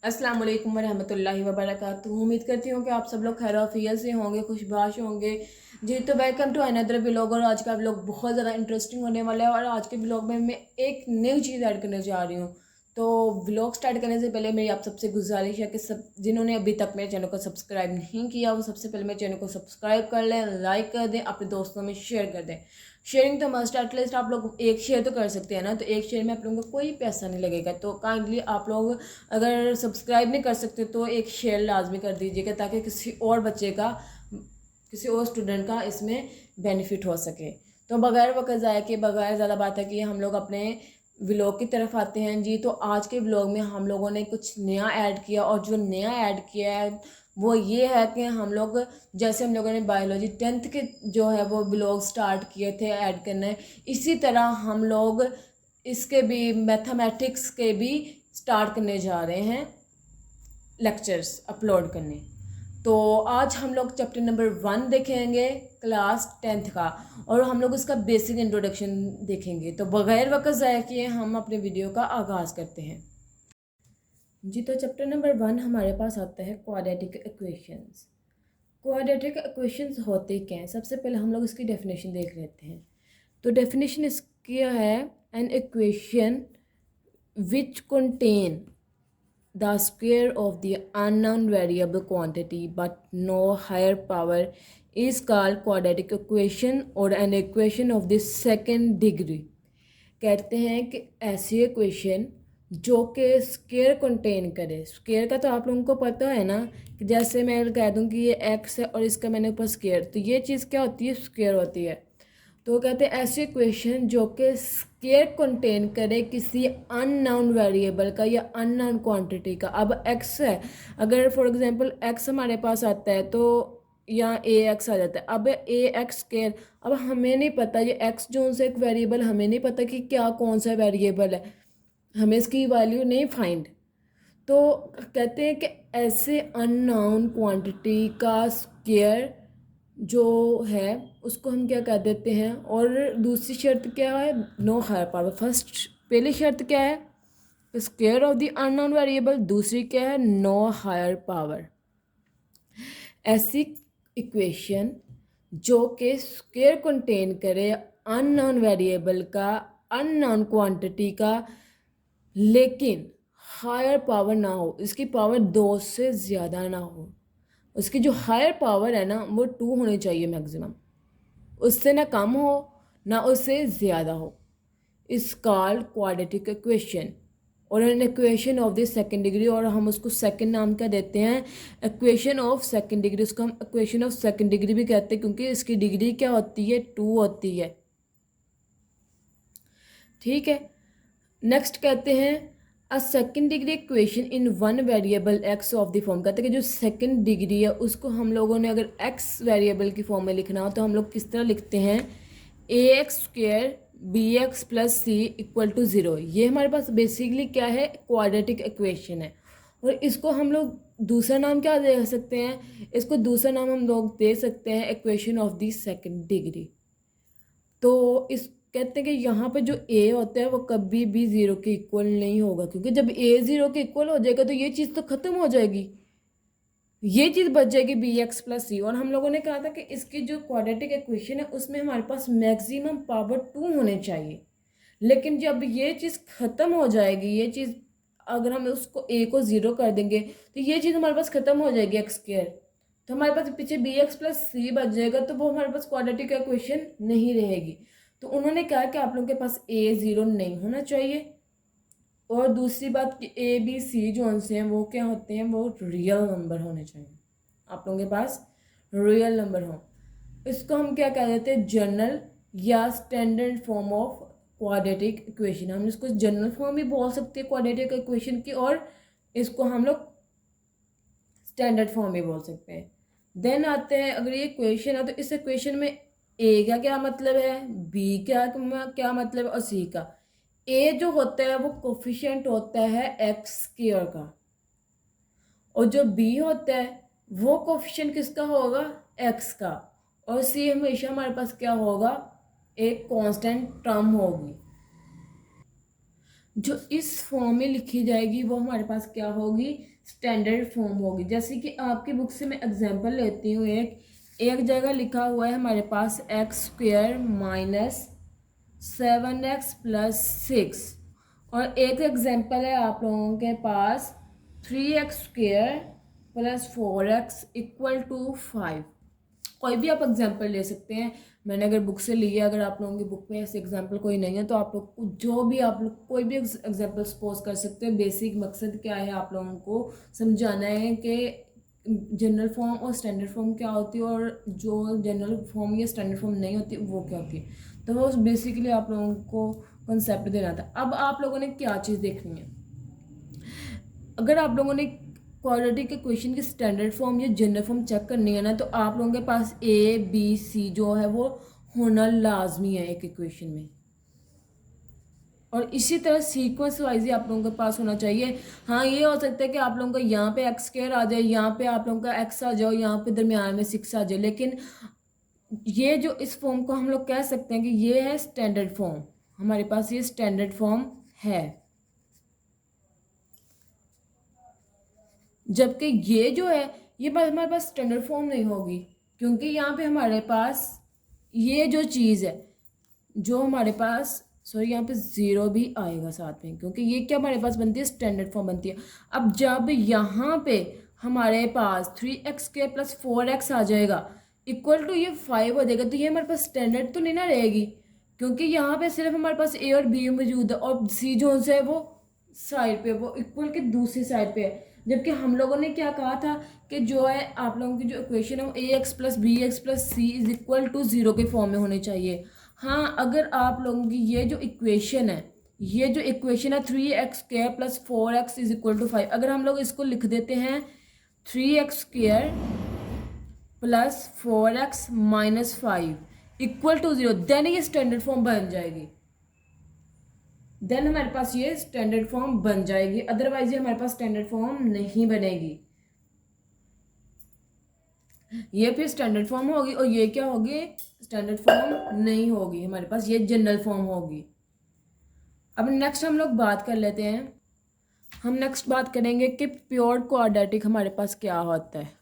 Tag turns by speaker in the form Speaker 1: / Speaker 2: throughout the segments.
Speaker 1: अस्सलाम वालेकुम वरहमतुल्लाहि वबरकातुहू। उम्मीद करती हूँ कि आप सब लोग खैर आफियत से होंगे, खुशबाश होंगे जी। तो वेलकम टू अनदर व्लॉग। और आज का व्लॉग बहुत ज़्यादा इंटरेस्टिंग होने वाला है। और आज के व्लॉग में मैं एक न्यू चीज़ ऐड करने जा रही हूँ। तो व्लॉग स्टार्ट करने से पहले मेरी आप सबसे गुजारिश है कि सब जिन्होंने अभी तक मेरे चैनल को सब्सक्राइब नहीं किया वो सबसे पहले मेरे चैनल को सब्सक्राइब कर लें, लाइक कर दें, अपने दोस्तों में शेयर कर दें। शेयरिंग तो मस्ट, एटलीस्ट आप लोग एक शेयर तो कर सकते हैं ना। तो एक शेयर में आप लोगों को कोई पैसा नहीं लगेगा। तो काइंडली आप लोग अगर सब्सक्राइब नहीं कर सकते तो एक शेयर लाजमी कर दीजिएगा, ताकि किसी और बच्चे का, किसी और स्टूडेंट का इसमें बेनिफिट हो सके। तो बगैर वक्त ज़ाया के, बगैर ज़्यादा बातें किए हम लोग अपने व्लॉग की तरफ आते हैं जी। तो आज के व्लॉग में हम लोगों ने कुछ नया ऐड किया, और जो नया ऐड किया है वो ये है कि हम लोग, जैसे हम लोगों ने बायोलॉजी 10th के जो है वो व्लॉग स्टार्ट किए थे ऐड करने, इसी तरह हम लोग इसके भी मैथमेटिक्स के भी स्टार्ट करने जा रहे हैं लेक्चर्स अपलोड करने। तो आज हम लोग चैप्टर नंबर 1 देखेंगे क्लास 10th का, और हम लोग उसका बेसिक इंट्रोडक्शन देखेंगे। तो बगैर वक्त ज़ाया किए हम अपने वीडियो का आगाज़ करते हैं जी। तो चैप्टर नंबर 1 हमारे पास आता है क्वाड्रेटिक इक्वेशंस। क्वाड्रेटिक इक्वेशंस होते क्या हैं, सबसे पहले हम लोग इसकी डेफिनेशन देख लेते हैं। तो डेफिनेशन इसकी है, an equation which contain the square of the unknown variable quantity but no higher power is called quadratic equation or an equation of the second degree। कहते हैं कि ऐसी इक्वेशन जो कि स्क्वायर कंटेन करे। स्क्वायर का तो आप लोगों को पता है ना, कि जैसे मैं कह दूं कि ये एक्स है और इसका मैंने ऊपर स्क्वायर, तो ये चीज़ क्या होती है, स्क्वायर होती है। तो कहते हैं ऐसी इक्वेशन जो कि स्क्वायर कंटेन करे किसी अननोन वेरिएबल का या अननोन क्वांटिटी का। अब एक्स है, अगर फॉर एग्जांपल एक्स हमारे पास आता है तो यहाँ ए एक्स आ जाता है। अब ए एक्स स्क्वायर, अब हमें नहीं पता ये एक्स जो से एक वेरिएबल, हमें नहीं पता कि क्या कौन सा वेरिएबल है, हमें इसकी वैल्यू नहीं फाइंड। तो कहते हैं कि ऐसे अननोन क्वांटिटी का स्क्वायर जो है उसको हम क्या कह देते हैं। और दूसरी शर्त क्या है, नो हायर पावर। फर्स्ट पहली शर्त क्या है, square of the unknown variable, दूसरी क्या है, नो हायर पावर। ऐसी इक्वेशन जो कि स्क्वायर कंटेन करे अननोन वेरिएबल का, अननोन क्वांटिटी का, लेकिन हायर पावर ना हो, इसकी पावर 2 से ज़्यादा ना हो। उसकी जो हायर पावर है ना वो 2 होनी चाहिए मैक्सिमम, उससे ना कम हो ना उससे ज़्यादा हो। इस कॉल्ड क्वाड्रेटिक इक्वेशन और an equation of the second degree. और हम उसको सेकंड नाम क्या देते हैं, इक्वेशन ऑफ सेकंड डिग्री। उसको हम इक्वेशन ऑफ सेकंड डिग्री भी कहते हैं, क्योंकि इसकी डिग्री क्या होती है, 2 होती है। ठीक है। नेक्स्ट कहते हैं a second degree equation in one variable x of the form. कहते हैं कि जो सेकंड डिग्री है उसको हम लोगों ने अगर एक्स वेरिएबल की फॉर्म में लिखना हो तो हम लोग किस तरह लिखते हैं, a x square b x plus C equal to 0। ये हमारे पास बेसिकली क्या है, क्वाड्रेटिक इक्वेशन है। और इसको हम लोग दूसरा नाम क्या दे सकते हैं, इसको दूसरा नाम हम लोग दे सकते हैं equation of the second degree. तो इस कहते हैं कि यहाँ पे जो ए होता है वो कभी भी 0 के इक्वल नहीं होगा, क्योंकि जब ए 0 के इक्वल हो जाएगा तो ये चीज़ तो ख़त्म हो जाएगी, ये चीज़ बच जाएगी बी एक्स प्लस सी। और हम लोगों ने कहा था कि इसकी जो क्वाड्रेटिक इक्वेशन है उसमें हमारे पास मैक्सिमम पावर 2 होने चाहिए। लेकिन जब ये चीज़ ख़त्म हो जाएगी, ये चीज़ अगर हम उसको ए को 0 कर देंगे तो ये चीज़ हमारे पास ख़त्म हो जाएगी एक्स स्क्वायर। तो हमारे पास पीछे बी एक्स प्लस सी बच जाएगा, तो वो हमारे पास क्वाड्रेटिक इक्वेशन नहीं रहेगी। तो उन्होंने कहा कि आप लोगों के पास ए 0 नहीं होना चाहिए। और दूसरी बात कि ए बी सी जो से हैं वो क्या होते हैं, वो रियल नंबर होने चाहिए, आप लोगों के पास रियल नंबर हो। इसको हम क्या कह देते हैं, जनरल या standard form of quadratic equation. हम इसको जनरल फॉर्म भी बोल सकते हैं क्वाड्रेटिक इक्वेशन की, और इसको हम लोग स्टैंडर्ड फॉर्म भी बोल सकते हैं। देन आते हैं, अगर ये इक्वेशन है तो इस इक्वेशन में ए का क्या मतलब है, बी का क्या मतलब है, और सी का। ए जो होता है वो कोफिशिएंट होता है एक्स स्क्वायर का, और जो बी होता है वो कोफिशिएंट किसका होगा, एक्स का। और सी हमेशा हमारे पास क्या होगा, एक कांस्टेंट टर्म होगी। जो इस फॉर्म में लिखी जाएगी वो हमारे पास क्या होगी, स्टैंडर्ड फॉर्म होगी। जैसे कि आपकी बुक से मैं एग्जांपल लेती हूँ, एक जगह लिखा हुआ है हमारे पास x² माइनस 7x प्लस 6, और एक एग्जांपल है आप लोगों के पास 3x² plus 4x equal to 5। कोई भी आप एग्जांपल ले सकते हैं। मैंने अगर बुक से ली है, अगर आप लोगों की बुक में ऐसे एग्जांपल कोई नहीं है तो आप लोग को जो भी आप लोग कोई भी एग्जांपल सपोज कर सकते हैं। बेसिक मकसद क्या है, आप लोगों को समझाना है कि जनरल फॉर्म और स्टैंडर्ड फॉर्म क्या होती है, और जो जनरल फॉर्म या स्टैंडर्ड फॉर्म नहीं होती वो क्या होती है। तो वो बेसिकली आप लोगों को कंसेप्ट देना था। अब आप लोगों ने क्या चीज़ देखनी है, अगर आप लोगों ने क्वाड्रेटिक इक्वेशन की स्टैंडर्ड फॉर्म या जनरल फॉर्म चेक करनी है ना, तो आप लोगों के पास ए बी सी जो है वो होना लाजमी है एक इक्वेशन में, और इसी तरह सीक्वेंस वाइज ही आप लोगों के पास होना चाहिए। हाँ, ये हो सकता है कि आप लोगों का यहाँ पे x² आ जाए, यहाँ पे आप लोगों का x आ जाए, यहाँ पे दरमियान में 6 आ जाए, लेकिन ये जो इस फॉर्म को हम लोग कह सकते हैं कि ये है स्टैंडर्ड फॉर्म, हमारे पास ये स्टैंडर्ड फॉर्म है। जबकि ये जो है ये हमारे पास स्टैंडर्ड फॉर्म नहीं होगी, क्योंकि यहाँ पे हमारे पास ये जो चीज़ है जो हमारे पास, सॉरी यहाँ पे ज़ीरो भी आएगा साथ में, क्योंकि ये क्या हमारे पास बनती है, स्टैंडर्ड फॉर्म बनती है। अब जब यहाँ पे हमारे पास 3x² प्लस 4x आ जाएगा इक्वल टू ये 5 हो जाएगा, तो ये हमारे पास स्टैंडर्ड तो नहीं ना रहेगी, क्योंकि यहाँ पे सिर्फ हमारे पास ए और बी मौजूद है, और सी जो है वो साइड पे, वो इक्वल के दूसरी साइड पे है। जबकि हम लोगों ने क्या कहा था कि जो है आप लोगों की जो इक्वेशन है वो ax plus B x plus C is equal to 0 के फॉर्म में होने चाहिए। हाँ, अगर आप लोगों की ये जो इक्वेशन है 3x² plus 4x is equal to 5, अगर हम लोग इसको लिख देते हैं 3x² plus 4x minus 5 equal to 0, then ये स्टैंडर्ड फॉर्म बन जाएगी। देन हमारे पास ये स्टैंडर्ड फॉर्म बन जाएगी, अदरवाइज ये हमारे पास स्टैंडर्ड फॉर्म नहीं बनेगी। ये फिर स्टैंडर्ड फॉर्म होगी, और ये क्या होगी, स्टैंडर्ड फॉर्म नहीं होगी, हमारे पास ये जनरल फॉर्म होगी। अब नेक्स्ट हम लोग बात कर लेते हैं, हम नेक्स्ट बात करेंगे कि प्योर क्वाड्रेटिक हमारे पास क्या होता है।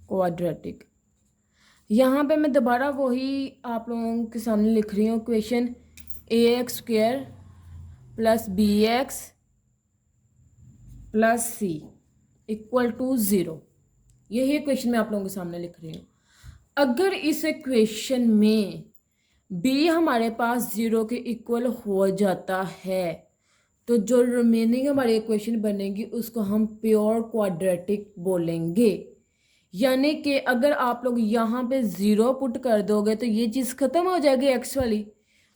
Speaker 1: क्वाड्रेटिक, यहाँ पे मैं दोबारा वही आप लोगों के सामने लिख रही हूँ question, ax² plus bx plus C equal to 0, यही इक्वेशन मैं आप लोगों के सामने लिख रही हूँ। अगर इस इक्वेशन में b हमारे पास 0 के इक्वल हो जाता है तो जो रिमेनिंग हमारी इक्वेशन बनेगी उसको हम प्योर क्वाड्रेटिक बोलेंगे। यानी कि अगर आप लोग यहाँ पे 0 पुट कर दोगे तो ये चीज़ ख़त्म हो जाएगी x वाली,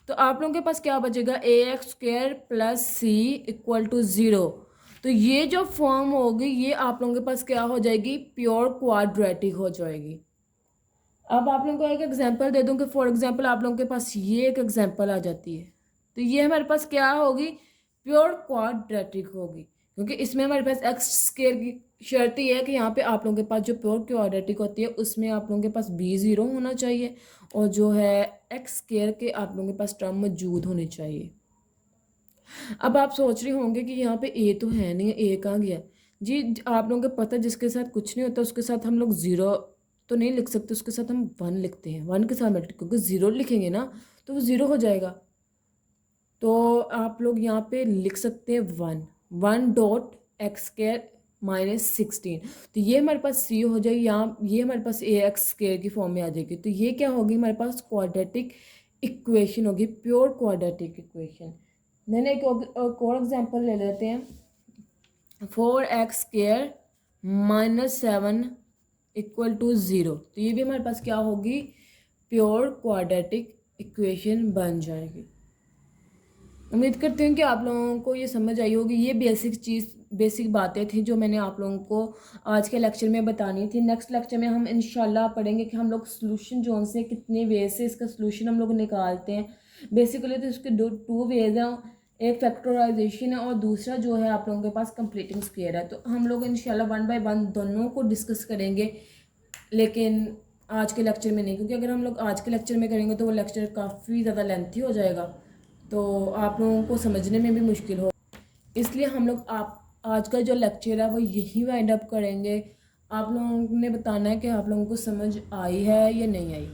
Speaker 1: तो आप लोगों के पास क्या बचेगा, ax² plus C equal to 0। तो ये जो फॉर्म होगी ये आप लोगों के पास क्या हो जाएगी, प्योर क्वाड्रेटिक हो जाएगी। अब आप लोगों को एक एग्जांपल दे दूं कि फॉर एग्जांपल आप लोगों के पास ये एक एग्जांपल आ जाती है, तो ये हमारे पास क्या होगी, प्योर क्वाड्रेटिक होगी, क्योंकि इसमें हमारे पास x² की शर्त ही है कि यहाँ पे आप लोगों के पास जो प्योर क्वाड्रेटिक होती है उसमें आप लोगों के पास b 0 होना चाहिए, और जो है x² के आप लोगों के पास टर्म मौजूद होने चाहिए। अब आप सोच रहे होंगे कि यहाँ पे a तो है नहीं, a कहाँ गया जी। आप लोगों को पता है जिसके साथ कुछ नहीं होता उसके साथ हम लोग 0 तो नहीं लिख सकते, उसके साथ हम 1 लिखते हैं, 1 के साथ मल्टी, क्योंकि 0 लिखेंगे ना तो वो 0 हो जाएगा। तो आप लोग यहाँ पे लिख सकते हैं 1 डॉट x² माइनस 16, तो ये हमारे पास सी हो जाएगी, यहाँ ये हमारे पास ax² की फॉर्म में आ जाएगी। तो ये क्या होगी, हमारे पास क्वाड्रेटिक इक्वेशन होगी, प्योर क्वाड्रेटिक इक्वेशन। मैंने एक और एग्जांपल ले लेते हैं, 4x² माइनस 7 इक्वल टू 0, तो ये भी हमारे पास क्या होगी, प्योर क्वाड्रेटिक इक्वेशन बन जाएगी। उम्मीद करती हूँ कि आप लोगों को ये समझ आई होगी। ये बेसिक बातें थी जो मैंने आप लोगों को आज के लेक्चर में बतानी थी। नेक्स्ट लेक्चर में हम इंशाल्लाह पढ़ेंगे कि हम लोग सोल्यूशन जोन से कितने वे से इसका सोल्यूशन हम लोग निकालते हैं। बेसिकली तो इसके टू वेज हैं, एक फैक्टराइजेशन है और दूसरा जो है आप लोगों के पास कंप्लीटिंग स्क्वायर है। तो हम लोग इंशाल्लाह 1 बाय 1 दोनों को डिस्कस करेंगे, लेकिन आज के लेक्चर में नहीं, क्योंकि अगर हम लोग आज के लेक्चर में करेंगे तो वो लेक्चर काफ़ी ज़्यादा लेंथी हो जाएगा। तो आप लोगों को समझने में भी मुश्किल हो। इसलिए हम लोग आप आज का जो लेक्चर है वो यही वाइंड अप करेंगे। आप लोगों ने बताना है कि आप लोगों को समझ आई है या नहीं आई।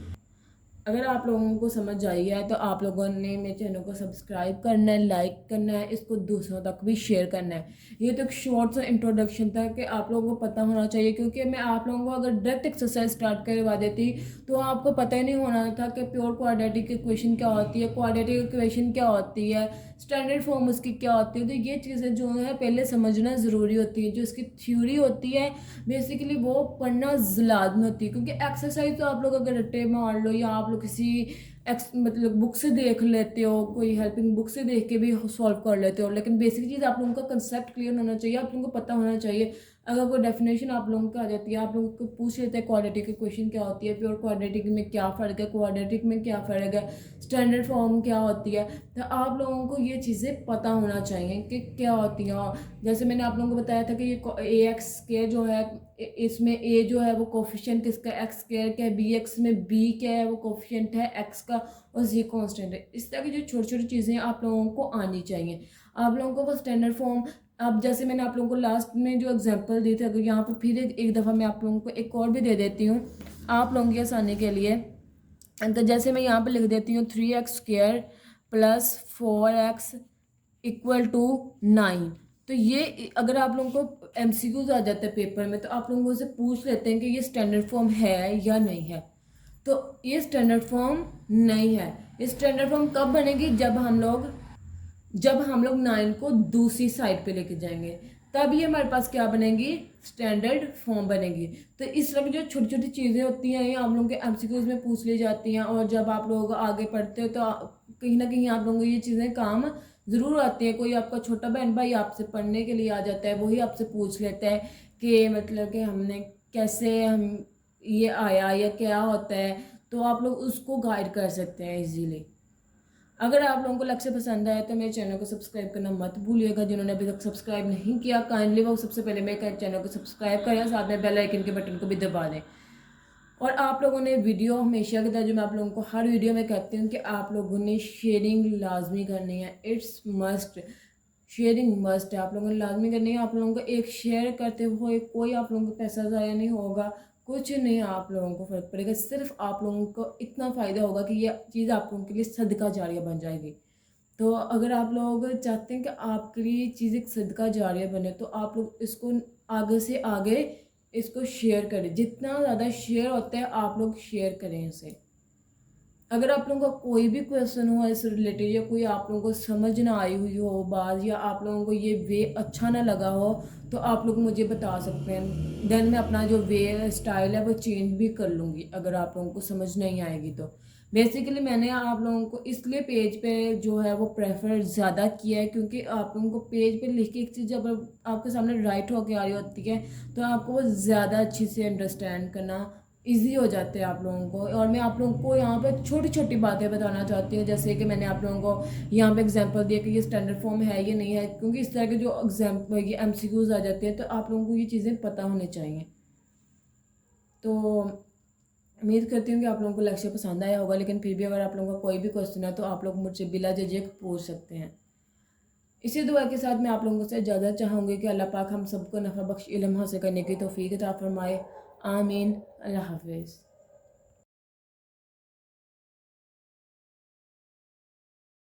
Speaker 1: अगर आप लोगों को समझ आई है तो आप लोगों ने मेरे चैनल को सब्सक्राइब करना है, लाइक करना है, इसको दूसरों तक भी शेयर करना है। ये तो एक शॉर्ट सा इंट्रोडक्शन था कि आप लोगों को पता होना चाहिए, क्योंकि मैं आप लोगों को अगर डायरेक्ट एक्सरसाइज स्टार्ट करवा देती तो आपको पता ही नहीं होना था कि प्योर क्वाड्रेटिक इक्वेशन क्या होती है, क्वाड्रेटिक इक्वेशन क्या होती है, स्टैंडर्ड फॉर्म उसकी क्या होती है। तो ये चीज़ें जो है पहले समझना ज़रूरी होती है। जो इसकी थ्योरी होती है बेसिकली वो पढ़ना लाजमी होती है, क्योंकि एक्सरसाइज तो आप लोग अगर रट्टे मार लो या आप लोग किसी मतलब बुक से देख लेते हो, कोई हेल्पिंग बुक से देख के भी सॉल्व कर लेते हो, लेकिन बेसिक चीज़ आप लोगों का कंसेप्ट क्लियर होना चाहिए, आप लोगों को पता होना चाहिए। अगर कोई डेफिनेशन आप लोगों को आ जाती है, आप लोगों को पूछ लेते हैं क्वाड्रेटिक इक्वेशन क्या होती है, प्योर क्वाड्रेटिक में क्या फ़र्क है, क्वाड्रेटिक में क्या फ़र्क है, स्टैंडर्ड फॉर्म क्या होती है, तो आप लोगों को ये चीज़ें पता होना चाहिए कि क्या होती हैं। जैसे मैंने आप लोगों को बताया था कि ये ए एक्स के जो है इसमें ए जो है वो कोफिशिएंट किसका एक्स स्क्वायर का है, बी एक्स में बी क्या है वो कोफिशिएंट है एक्स का, और जी कांस्टेंट है। इस तरह की जो छोटी छोटी चीज़ें आप लोगों को आनी चाहिए। आप लोगों को वो स्टैंडर्ड फॉर्म, अब जैसे मैंने आप लोगों को लास्ट में जो एग्जांपल दिए थे, अगर यहाँ पर फिर एक दफ़ा मैं आप लोगों को एक और भी दे देती हूँ आप लोगों की आसानी के लिए। तो जैसे मैं यहाँ पर लिख देती हूँ 3x² + 4x = 9। तो ये अगर आप लोगों को MCQs आ जाते हैं पेपर में तो आप लोगों से पूछ लेते हैं कि ये स्टैंडर्ड फॉर्म है या नहीं है। तो ये स्टैंडर्ड फॉर्म नहीं है। ये स्टैंडर्ड फॉर्म कब बनेगी, जब हम लोग 9 को दूसरी साइड पे लेके जाएंगे, तब ये हमारे पास क्या बनेगी, स्टैंडर्ड फॉर्म बनेगी। तो इस तरह की जो छोटी छोटी चीज़ें होती हैं ये आप लोगों के MCQs में पूछ ली जाती हैं, और जब आप लोग आगे पढ़ते हो तो कहीं ना कहीं आप लोगों को ये चीज़ें काम ज़रूर आती हैं। कोई आपका छोटा बहन भाई आपसे पढ़ने के लिए आ जाता है, वही आपसे पूछ लेता है कि मतलब कि हमने कैसे हम ये आया या क्या होता है, तो आप लोग उसको गाइड कर सकते हैं इजीली। अगर आप लोगों को लेक्चर पसंद आया तो मेरे चैनल को सब्सक्राइब करना मत भूलिएगा। जिन्होंने अभी तक सब्सक्राइब नहीं किया काइंडली वो सबसे पहले मेरे चैनल को सब्सक्राइब करें, साथ में बेल आइकन के बटन को भी दबा दें। और आप लोगों ने वीडियो हमेशा की तरह जो मैं आप लोगों को हर वीडियो में कहती हूँ कि आप लोगों ने शेयरिंग लाजमी करनी है। इट्स मस्ट, शेयरिंग मस्ट है, आप लोगों ने लाजमी करनी है। आप लोगों को एक शेयर करते हुए कोई आप लोगों को पैसा ज़ाया नहीं होगा, कुछ नहीं आप लोगों को फ़र्क पड़ेगा। सिर्फ आप लोगों को इतना फ़ायदा होगा कि ये चीज़ आप लोगों के लिए सदका जारिया बन जाएगी। तो अगर आप लोग चाहते हैं कि आपके लिए चीज़ एक सदका जारिया बने तो आप लोग इसको आगे से आगे इसको शेयर करें। जितना ज़्यादा शेयर होता है आप लोग शेयर करें इसे। अगर आप लोगों का कोई भी क्वेश्चन हो इस रिलेटेड, या कोई आप लोगों को समझ ना आई हुई हो बात, या आप लोगों को ये वे अच्छा ना लगा हो, तो आप लोग मुझे बता सकते हैं। देन मैं अपना जो वे स्टाइल है वो चेंज भी कर लूँगी अगर आप लोगों को समझ नहीं आएगी तो। बेसिकली मैंने आप लोगों को इसलिए पेज पे जो है वो प्रेफर ज़्यादा किया है, क्योंकि आप लोगों को पेज पे लिख के एक चीज़ जब आपके सामने राइट होके आ रही होती है तो आपको वो ज़्यादा अच्छी से अंडरस्टैंड करना ईजी हो जाते हैं आप लोगों को। और मैं आप लोगों को यहाँ पे छोटी छोटी बातें बताना चाहती हूँ, जैसे कि मैंने आप लोगों को यहाँ पे एग्जांपल दिया कि ये स्टैंडर्ड फॉर्म है या नहीं है, क्योंकि इस तरह के जो एग्जाम्पल ये MCQs आ जाते हैं तो आप लोगों को ये चीज़ें पता होनी चाहिए। तो उम्मीद करती हूँ कि आप लोगों को लेक्चर पसंद आया होगा, लेकिन फिर भी अगर आप लोगों का कोई भी क्वेश्चन है तो आप लोग मुझसे बिला झिझक पूछ सकते हैं। इसी दुआ के साथ मैं आप लोगों से इजाज़त चाहूँगी कि अल्लाह पाक हम सबको नफ़ा बख्श इल्म हासिल करने की तौफीक अता फरमाए। आमीन। अल्लाह हाफिज़।